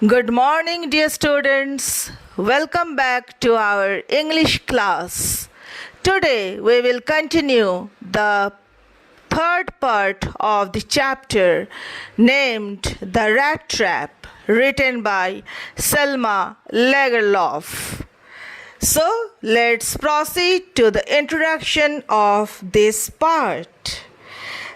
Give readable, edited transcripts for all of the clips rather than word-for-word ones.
Good morning, dear students. Welcome back to our English class. Today we will continue the third part of the chapter named The Rattrap, written by Selma Lagerlöf. So let's proceed to the introduction of this part.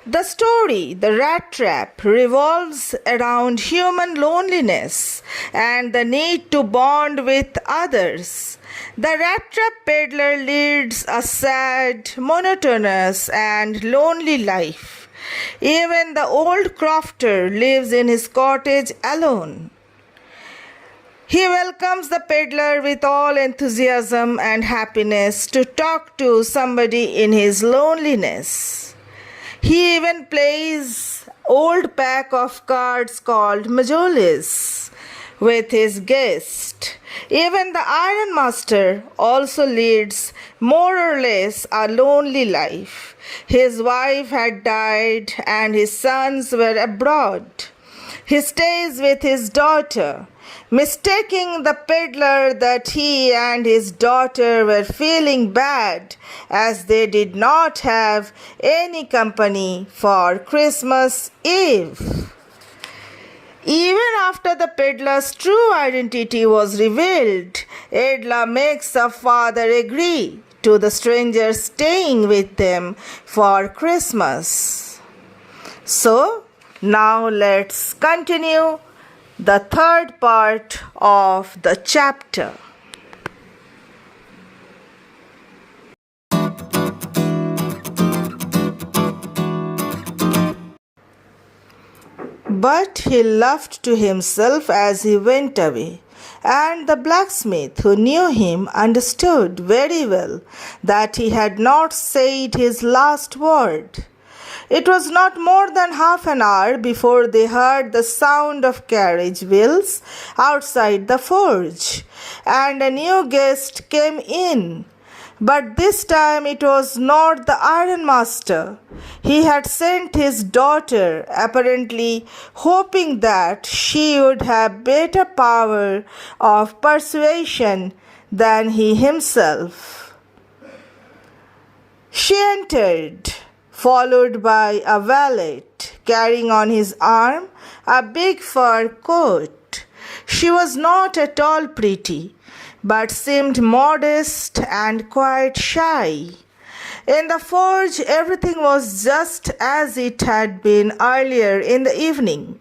The story, The Rattrap, revolves around human loneliness and the need to bond with others. The Rattrap peddler leads a sad, monotonous, and lonely life. Even the old crofter lives in his cottage alone. He welcomes the peddler with all enthusiasm and happiness to talk to somebody in his loneliness. He even plays old pack of cards called majoles with his guest. Even the ironmaster also leads more or less a lonely life. His wife had died and his sons were abroad. He stays with his daughter, mistaking the peddler that he and his daughter were feeling bad as they did not have any company for Christmas Eve. Even after the peddler's true identity was revealed, Edla makes the father agree to the stranger staying with them for Christmas. So, now let's continue the third part of the chapter. But he laughed to himself as he went away, and the blacksmith, who knew him, understood very well that he had not said his last word. It was not more than half an hour before they heard the sound of carriage wheels outside the forge, and a new guest came in. But this time it was not the ironmaster. He had sent his daughter, apparently hoping that she would have better power of persuasion than he himself. She entered, followed by a valet carrying on his arm a big fur coat. She was not at all pretty, but seemed modest and quite shy. In the forge, everything was just as it had been earlier in the evening.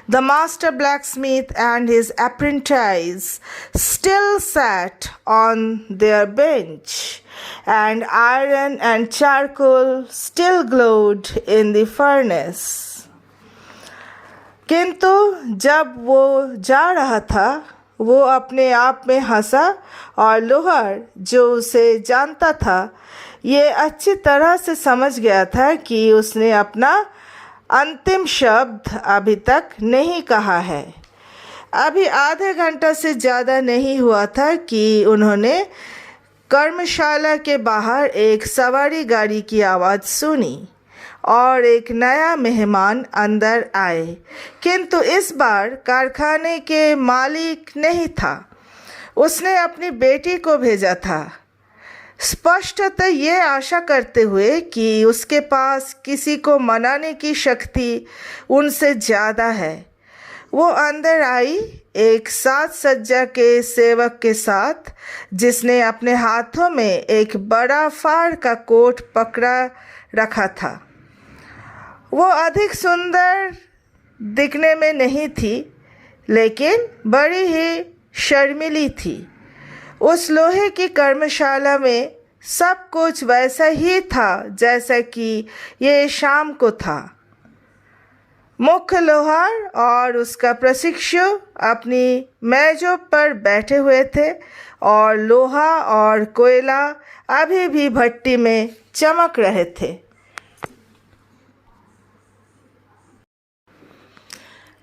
The master blacksmith and his apprentice still sat on their bench, and iron and charcoal still glowed in the furnace. किंतु जब वो जा रहा था, वो अपने आप में हंसा और लोहार, जो उसे जानता था, ये अच्छी तरह से समझ गया था कि उसने अपना अंतिम शब्द अभी तक नहीं कहा है। अभी आधे घंटा से ज़्यादा नहीं हुआ था कि उन्होंने कर्मशाला के बाहर एक सवारी गाड़ी की आवाज़ सुनी और एक नया मेहमान अंदर आए, किंतु इस बार कारखाने के मालिक नहीं था। उसने अपनी बेटी को भेजा था, स्पष्टतः ये आशा करते हुए कि उसके पास किसी को मनाने की शक्ति उनसे ज़्यादा है। वो अंदर आई एक साज सज्जा के सेवक के साथ, जिसने अपने हाथों में एक बड़ा फाड़ का कोट पकड़ा रखा था। वो अधिक सुंदर दिखने में नहीं थी, लेकिन बड़ी ही शर्मीली थी। उस लोहे की कर्मशाला में सब कुछ वैसा ही था जैसा कि ये शाम को था। मुख्य लोहार और उसका प्रशिक्षु अपनी मेजों पर बैठे हुए थे और लोहा और कोयला अभी भी भट्टी में चमक रहे थे।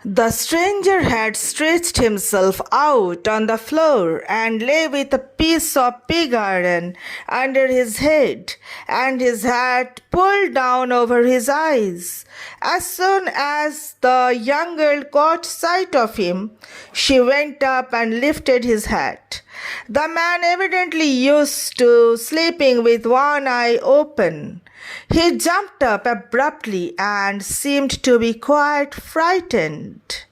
The stranger had stretched himself out on the floor and lay with a piece of pig iron under his head and his hat pulled down over his eyes. As soon as the young girl caught sight of him, she went up and lifted his hat. The man evidently used to sleeping with one eye open. He jumped up abruptly and seemed to be quite frightened.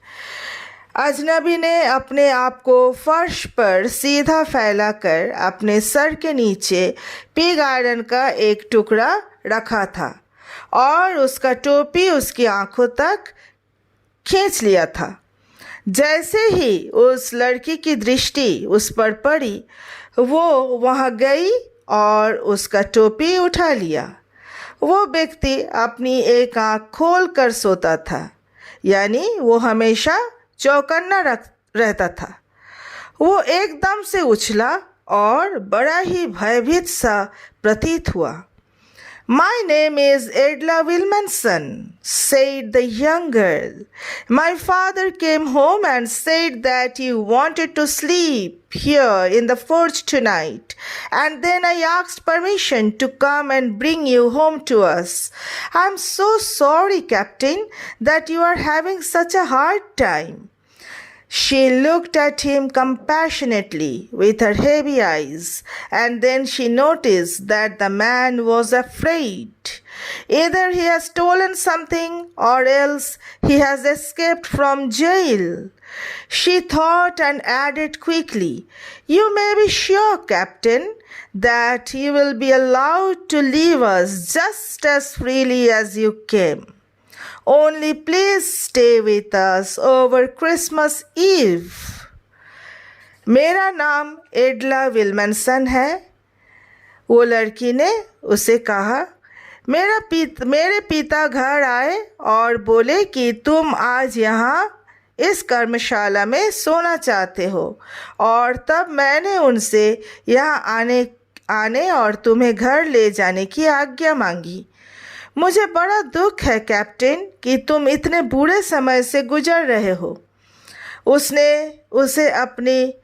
अजनबी ने अपने आप को फर्श पर सीधा फैलाकर अपने सर के नीचे पिग आयरन का एक टुकड़ा रखा था और उसका टोपी उसकी आंखों तक खींच लिया था। जैसे ही उस लड़की की दृष्टि उस पर पड़ी, वो वहाँ गई और उसका टोपी उठा लिया। वो व्यक्ति अपनी एक आंख खोल कर सोता था, यानी वो हमेशा चौकन्ना रहता था। वो एकदम से उछला और बड़ा ही भयभीत सा प्रतीत हुआ। My name is Edla Wilmanson, said the young girl. My father came home and said that you wanted to sleep here in the forge tonight, and then I asked permission to come and bring you home to us. I'm so sorry, Captain, that you are having such a hard time. She looked at him compassionately with her heavy eyes, and then she noticed that the man was afraid. Either he has stolen something or else he has escaped from jail. She thought and added quickly, You may be sure, Captain, that you will be allowed to leave us just as freely as you came. Only please stay with us over Christmas Eve. मेरा नाम एडला विल्मनसन है। वो लड़की ने उसे कहा, मेरे पिता घर आए और बोले कि तुम आज यहाँ इस कर्मशाला में सोना चाहते हो, और तब मैंने उनसे यहाँ आने और तुम्हें घर ले जाने की आज्ञा मांगी। मुझे बड़ा दुख है कैप्टन कि तुम इतने बुरे समय से गुजर रहे हो। उसने उसे अपनी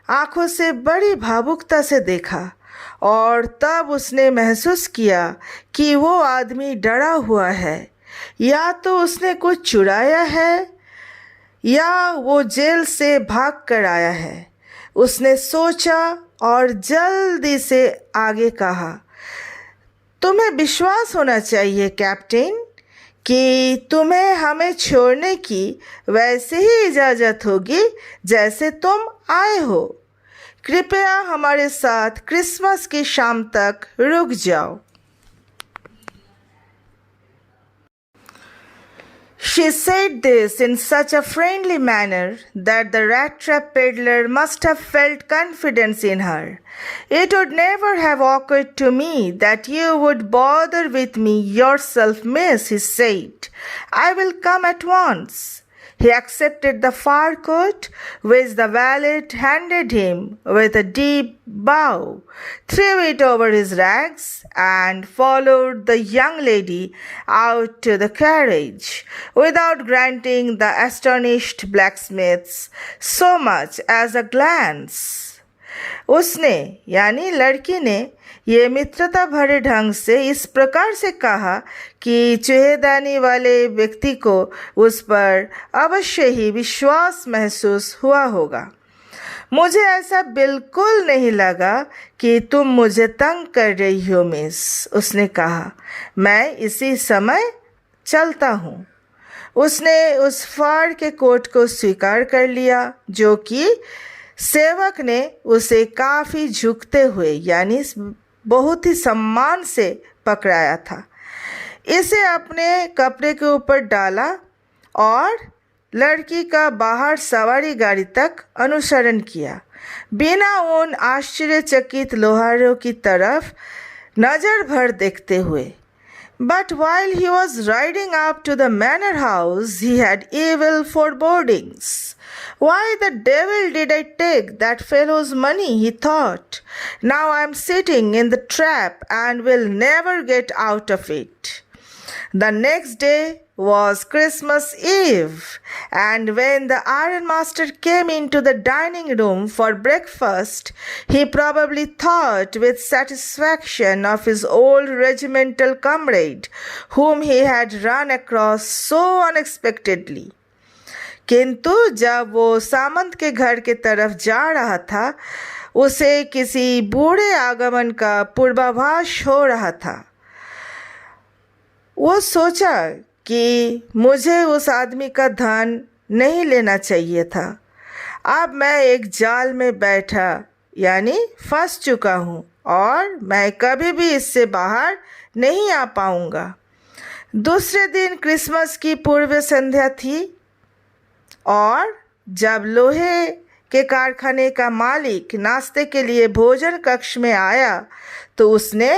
आंखों से बड़ी भावुकता से देखा और तब उसने महसूस किया कि वो आदमी डरा हुआ है, या तो उसने कुछ चुराया है या वो जेल से भाग कर आया है। उसने सोचा और जल्दी से आगे कहा, तुम्हें विश्वास होना चाहिए कैप्टन कि तुम्हें हमें छोड़ने की वैसे ही इजाज़त होगी जैसे तुम आए हो। कृपया हमारे साथ क्रिसमस की शाम तक रुक जाओ। She said this in such a friendly manner that the Rattrap peddler must have felt confidence in her. It would never have occurred to me that you would bother with me yourself, miss, he said. I will come at once. He accepted the fur coat which the valet handed him with a deep bow, threw it over his rags, and followed the young lady out to the carriage, without granting the astonished blacksmiths so much as a glance. उसने यानी लड़की ने ये मित्रता भरे ढंग से इस प्रकार से कहा कि चूहेदानी वाले व्यक्ति को उस पर अवश्य ही विश्वास महसूस हुआ होगा। मुझे ऐसा बिल्कुल नहीं लगा कि तुम मुझे तंग कर रही हो मिस, उसने कहा। मैं इसी समय चलता हूँ। उसने उस फाड़ के कोट को स्वीकार कर लिया जो कि सेवक ने उसे काफ़ी झुकते हुए यानी बहुत ही सम्मान से पकड़ाया था। इसे अपने कपड़े के ऊपर डाला और लड़की का बाहर सवारी गाड़ी तक अनुसरण किया, बिना उन आश्चर्यचकित लोहारों की तरफ नज़र भर देखते हुए। But while he was riding up to the manor house, he had evil forebodings. Why the devil did I take that fellow's money, he thought. Now I am sitting in the trap and will never get out of it. The next day was Christmas Eve, and when the ironmaster came into the dining room for breakfast, he probably thought with satisfaction of his old regimental comrade, whom he had run across so unexpectedly. किंतु जब वो सामंत के घर के तरफ जा रहा था, उसे किसी बूढ़े आगमन का पूर्वाभास हो रहा था। वो सोचा कि मुझे उस आदमी का धन नहीं लेना चाहिए था। अब मैं एक जाल में बैठा यानी फंस चुका हूँ और मैं कभी भी इससे बाहर नहीं आ पाऊँगा। दूसरे दिन क्रिसमस की पूर्व संध्या थी और जब लोहे के कारखाने का मालिक नाश्ते के लिए भोजन कक्ष में आया तो उसने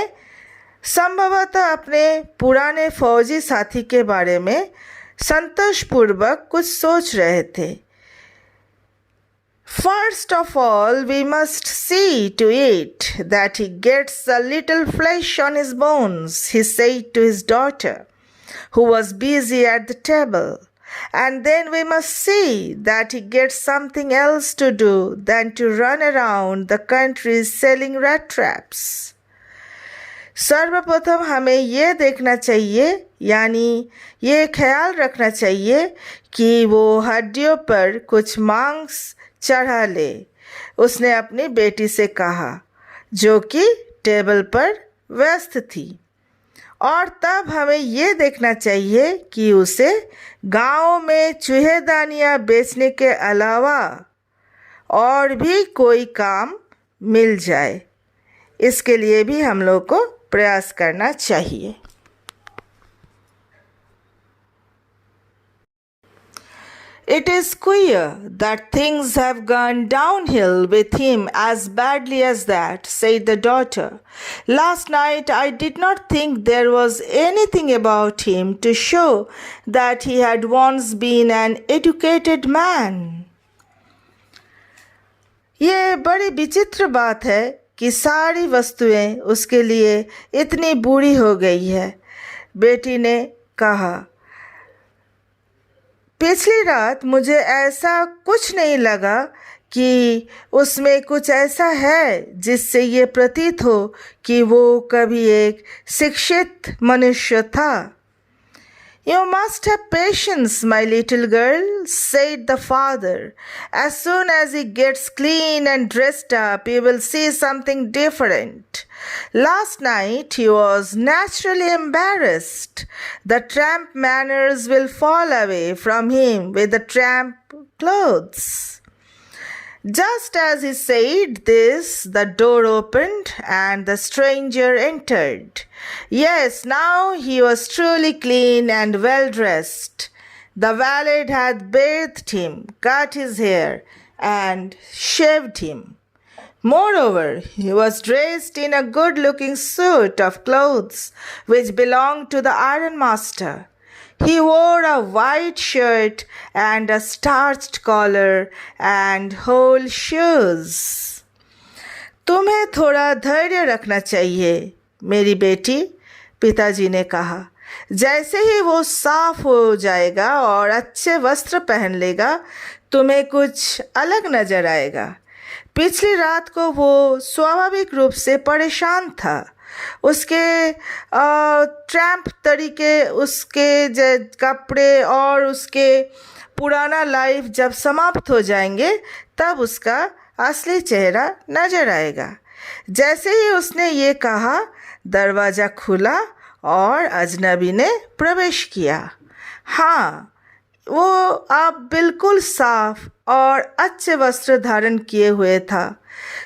संभवतः अपने पुराने फौजी साथी के बारे में संतोषपूर्वक कुछ सोच रहे थे। First of all, we must see to it that he gets a little flesh on his bones, he said to his daughter, who was busy at the table. And then we must see that he gets something else to do than to run around the country selling rattraps. सर्वप्रथम हमें ये देखना चाहिए यानी ये ख्याल रखना चाहिए कि वो हड्डियों पर कुछ मांस चढ़ा ले, उसने अपनी बेटी से कहा, जो कि टेबल पर व्यस्त थी। और तब हमें ये देखना चाहिए कि उसे गांव में चूहेदानियाँ बेचने के अलावा और भी कोई काम मिल जाए। इसके लिए भी हम लोग को प्रयास करना चाहिए। It is queer that things have gone downhill with him as badly as that, said the daughter. Last night I did not think there was anything about him to show that he had once been an educated man. ये बड़ी विचित्र बात है कि सारी वस्तुएं उसके लिए इतनी बूढ़ी हो गई है। बेटी ने कहा, पिछली रात मुझे ऐसा कुछ नहीं लगा कि उसमें कुछ ऐसा है जिससे ये प्रतीत हो कि वो कभी एक शिक्षित मनुष्य था। You must have patience, my little girl, said the father. As soon as he gets clean and dressed up, you will see something different. Last night he was naturally embarrassed. The tramp manners will fall away from him with the tramp clothes. Just as he said this, the door opened and the stranger entered. Yes, now he was truly clean and well dressed. The valet had bathed him, cut his hair, and shaved him. Moreover, he was dressed in a good-looking suit of clothes which belonged to the ironmaster. He wore a white shirt and a starched collar and whole shoes. तुम्हें थोड़ा धैर्य रखना चाहिए मेरी बेटी, पिताजी ने कहा। जैसे ही वो साफ हो जाएगा और अच्छे वस्त्र पहन लेगा, तुम्हें कुछ अलग नजर आएगा। पिछली रात को वो स्वाभाविक रूप से परेशान था। उसके ट्रैम्प तरीके, उसके कपड़े और उसके पुराना लाइफ जब समाप्त हो जाएंगे तब उसका असली चेहरा नजर आएगा। जैसे ही उसने ये कहा, दरवाज़ा खुला और अजनबी ने प्रवेश किया। हाँ, वो अब बिल्कुल साफ और अच्छे वस्त्र धारण किए हुए था।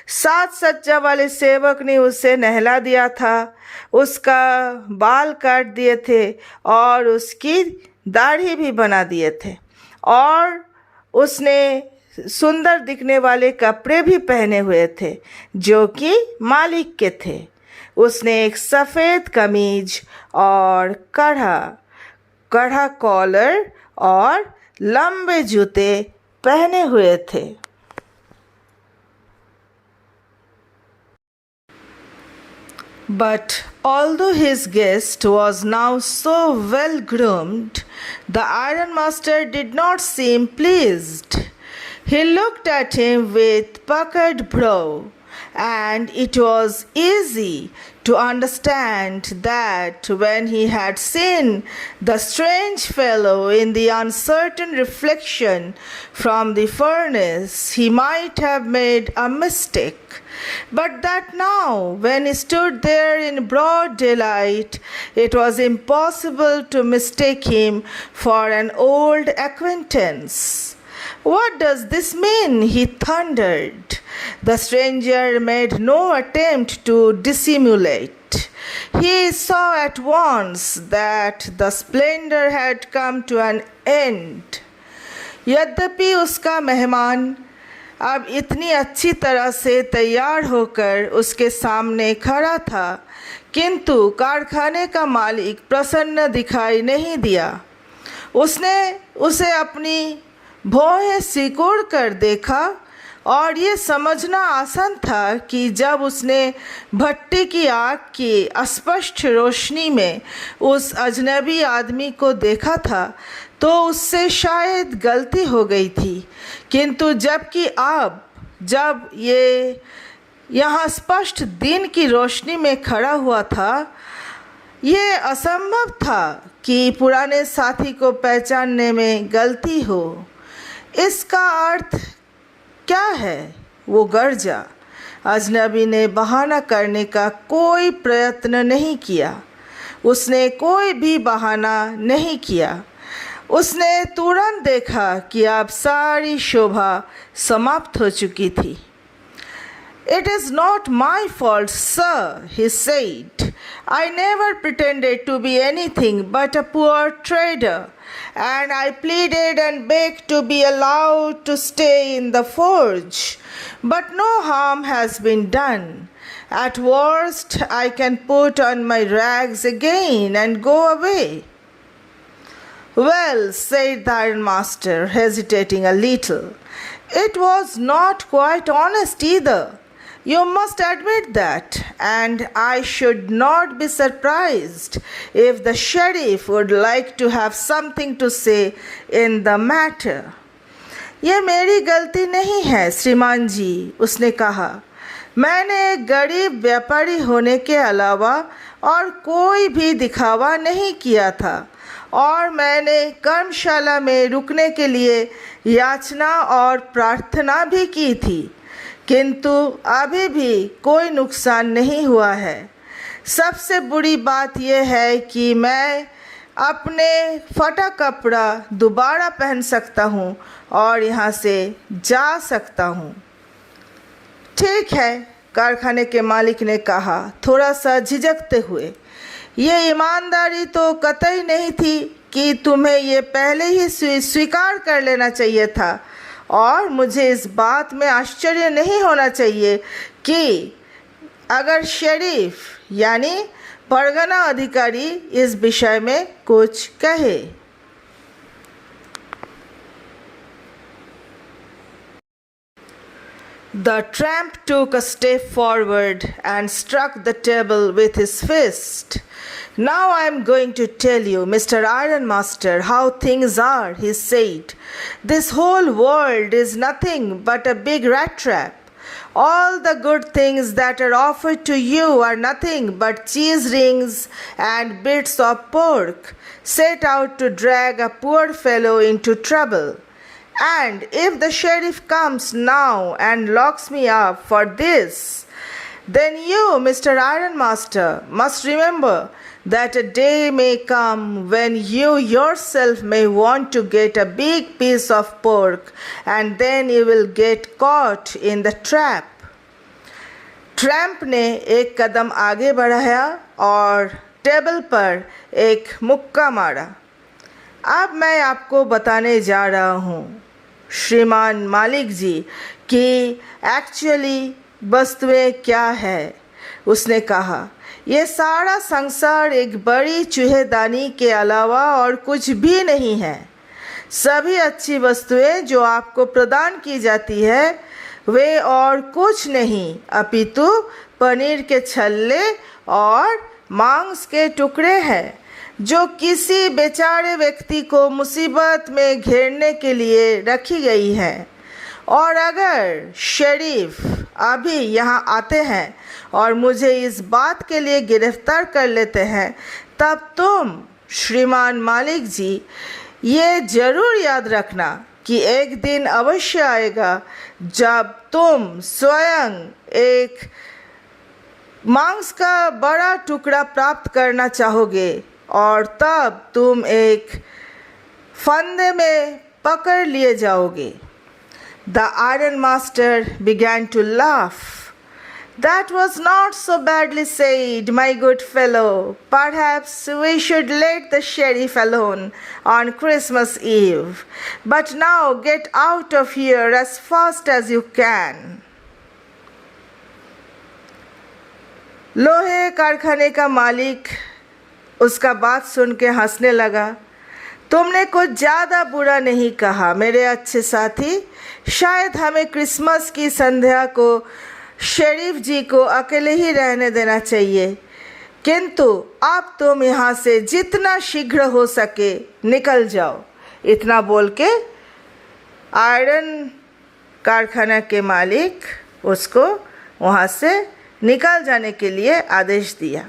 साज सज्जा वाले सेवक ने उसे नहला दिया था, उसका बाल काट दिए थे और उसकी दाढ़ी भी बना दिए थे और उसने सुंदर दिखने वाले कपड़े भी पहने हुए थे जो कि मालिक के थे। उसने एक सफ़ेद कमीज और कढ़ा कॉलर और लंबे जूते पहने हुए थे। But although his guest was now so well groomed, the ironmaster did not seem pleased. He looked at him with puckered brow, and it was easy to understand that when he had seen the strange fellow in the uncertain reflection from the furnace, he might have made a mistake. But that now, when he stood there in broad daylight, it was impossible to mistake him for an old acquaintance. "What does this mean?" he thundered. The stranger made no attempt to dissimulate. He saw at once that the splendor had come to an end. यद्यपि उसका मेहमान अब इतनी अच्छी तरह से तैयार होकर उसके सामने खड़ा था, किंतु कारखाने का मालिक प्रसन्न दिखाई नहीं दिया। उसने उसे अपनी भौहें सिकोड़ कर देखा और ये समझना आसान था कि जब उसने भट्टी की आग की स्पष्ट रोशनी में उस अजनबी आदमी को देखा था तो उससे शायद गलती हो गई थी, किंतु जबकि अब जब ये यहाँ स्पष्ट दिन की रोशनी में खड़ा हुआ था, ये असंभव था कि पुराने साथी को पहचानने में गलती हो। इसका अर्थ क्या है? वो गरजा। अजनबी ने बहाना करने का कोई प्रयत्न नहीं किया। उसने कोई भी बहाना नहीं किया। उसने तुरंत देखा कि अब सारी शोभा समाप्त हो चुकी थी। "It is not my fault, sir," he said. "I never pretended to be anything but a poor trader, and I pleaded and begged to be allowed to stay in the forge. But no harm has been done. At worst, I can put on my rags again and go away." "Well," said the ironmaster, hesitating a little, "it was not quite honest either. You must admit that, and I should not be surprised if the sheriff would like to have something to say in the matter." "ये मेरी गलती नहीं है श्रीमान जी," उसने कहा। "मैंने एक गरीब व्यापारी होने के अलावा और कोई भी दिखावा नहीं किया था, और मैंने कर्मशाला में रुकने के लिए याचना और प्रार्थना भी की थी, किंतु अभी भी कोई नुकसान नहीं हुआ है। सबसे बुरी बात यह है कि मैं अपने फटा कपड़ा दोबारा पहन सकता हूँ और यहाँ से जा सकता हूँ।" "ठीक है," कारखाने के मालिक ने कहा, थोड़ा सा झिझकते हुए। "ये ईमानदारी तो कतई नहीं थी कि तुम्हें ये पहले ही स्वीकार कर लेना चाहिए था, और मुझे इस बात में आश्चर्य नहीं होना चाहिए कि अगर शेरिफ यानी परगना अधिकारी इस विषय में कुछ कहे." The tramp took a step forward and struck the table with his fist. "Now I am going to tell you, Mr. Ironmaster, how things are," he said. "This whole world is nothing but a big rat trap. All the good things that are offered to you are nothing but cheese rings and bits of pork set out to drag a poor fellow into trouble. And if the sheriff comes now and locks me up for this, then you, Mr. Ironmaster, must remember that a day may come when you yourself may want to get a big piece of pork, and then you will get caught in the trap." Tramp ने एक कदम आगे बढ़ाया और table पर एक मुक्का मारा। "अब मैं आपको बताने जा रहा हूँ श्रीमान मालिक जी कि एक्चुअली वस्तुएं क्या है," उसने कहा। "ये सारा संसार एक बड़ी चूहेदानी के अलावा और कुछ भी नहीं है। सभी अच्छी वस्तुएं जो आपको प्रदान की जाती है वे और कुछ नहीं अपितु पनीर के छल्ले और मांस के टुकड़े हैं जो किसी बेचारे व्यक्ति को मुसीबत में घेरने के लिए रखी गई हैं। और अगर शरीफ अभी यहाँ आते हैं और मुझे इस बात के लिए गिरफ्तार कर लेते हैं, तब तुम श्रीमान मालिक जी ये ज़रूर याद रखना कि एक दिन अवश्य आएगा जब तुम स्वयं एक मांस का बड़ा टुकड़ा प्राप्त करना चाहोगे और तब तुम एक फंदे में पकड़ लिए जाओगे। The iron master began to laugh. That was not so badly said, my good fellow. Perhaps we should let the sheriff alone on Christmas Eve. But now get out of here as fast as you can. लोहे कारखाने का मालिक उसका बात सुन के हंसने लगा। तुमने कुछ ज़्यादा बुरा नहीं कहा मेरे अच्छे साथी। शायद हमें क्रिसमस की संध्या को शेरिफ जी को अकेले ही रहने देना चाहिए, किंतु अब तुम यहाँ से जितना शीघ्र हो सके निकल जाओ। इतना बोल के आयरन कारखाना के मालिक उसको वहाँ से निकल जाने के लिए आदेश दिया।